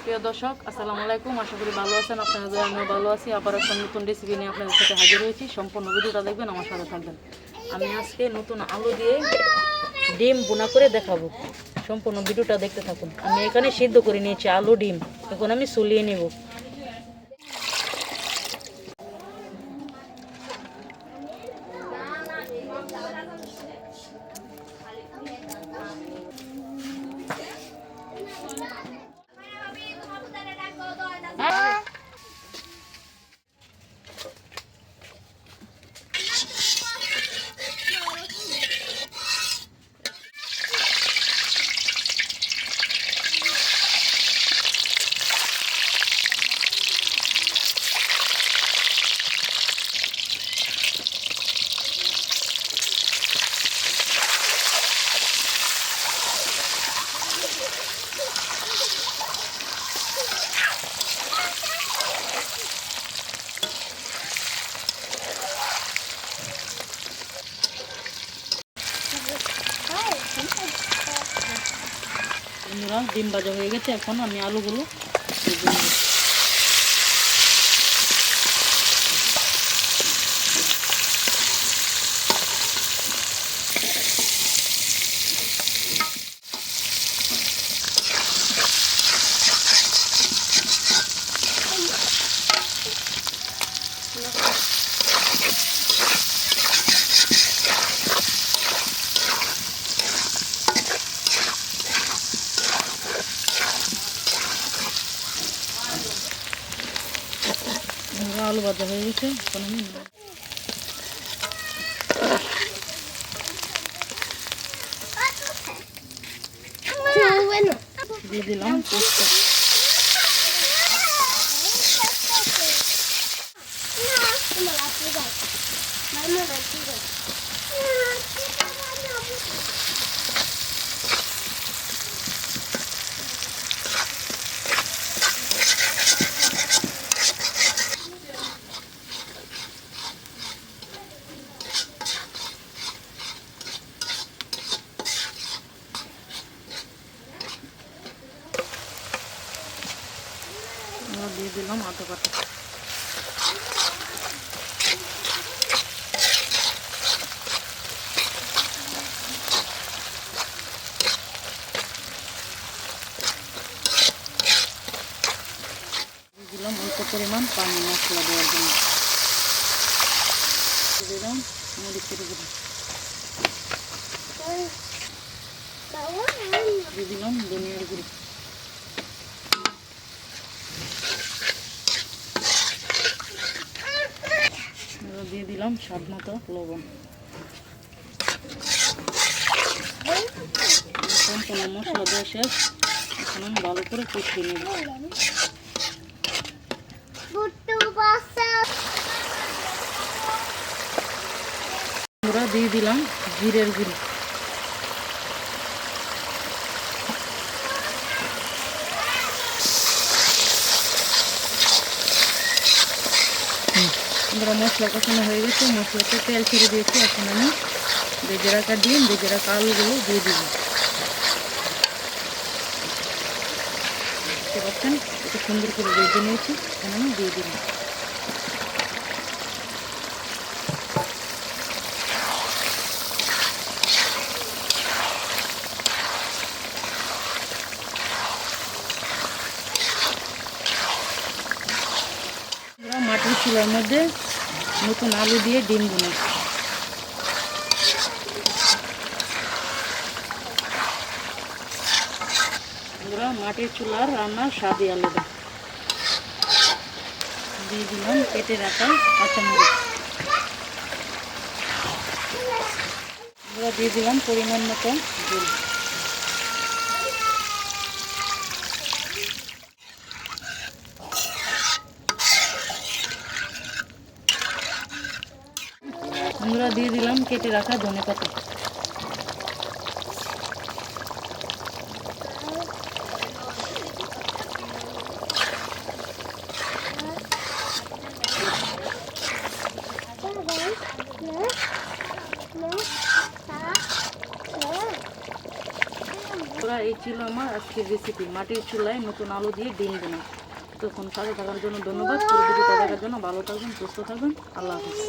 প্রিয় দর্শক, আসসালামু আলাইকুম। আশা করি ভালো আছেন। আপনাদের আমিও ভালো আছি। আবার একটা নতুন রেসিপি নিয়ে আপনাদের সাথে হাজির হয়েছি। সম্পূর্ণ ভিডিওটা দেখবেন, আমার সাথে থাকবেন। আমি আজকে নতুন আলু দিয়ে ডিম ভুনা করে দেখাবো। সম্পূর্ণ ভিডিওটা দেখতে থাকুন। আমি এখানে সিদ্ধ করে নিয়েছি আলু ডিম, এখন আমি সুলিয়ে নেব। ডিম ভাজা হয়ে গেছে, এখন আমি আলুগুলো আলু ভাজা হয়ে গেছে, এখন আমি দিয়ে দিলাম পোস্ত। দিয়ে দিলাম আদা বাটা। দিয়ে দিলাম অল্প পরিমাণ পানি মশলা দেওয়ার জন্য। দিয়ে দিলাম মরিচের গুঁড়ো, দিয়ে দিলাম ধনিয়ার গুঁড়ো, দিয়ে দিলাম স্বাদ মতো লবণ। সম্পূর্ণ মশলা দেওয়া শেষ, এখন আমি ভালো করে কষিয়ে নেব। আমরা দিয়ে দিলাম জিরের গুঁড়ো, আমরা মশলা কষানো হয়ে গেছে, মশলাতে তেল ছেড়ে দিয়েছি। এখন আমি ভেজে রাখা ডিম, ভেজে রাখা আলুগুলো দিয়ে দিব। দেখতে পাচ্ছেন একটু সুন্দর করে ভেজে নিয়েছি, এখন আমি দিয়ে দিলাম। মাটির চুলার মধ্যে নতুন আলু দিয়ে ডিম ভুনা। আমরা মাটির চুলার রান্নার স্বাদই আলাদা। দিয়ে দিলাম কেটে রাখা কাঁচামরিচ। আমরা দিয়ে দিলাম পরিমাণ মতো ঝোল। আমরা দিয়ে দিলাম কেটে রাখা ধনেপাতা। এই ছিল আমার আজকের রেসিপি, মাটির চুলায় নতুন আলু দিয়ে ডিম বোনা। তখন সাথে থাকার জন্য ধন্যবাদ। পুরো ভিডিওটা দেখার জন্য ভালো থাকবেন, সুস্থ থাকবেন। আল্লাহ হাফিজ।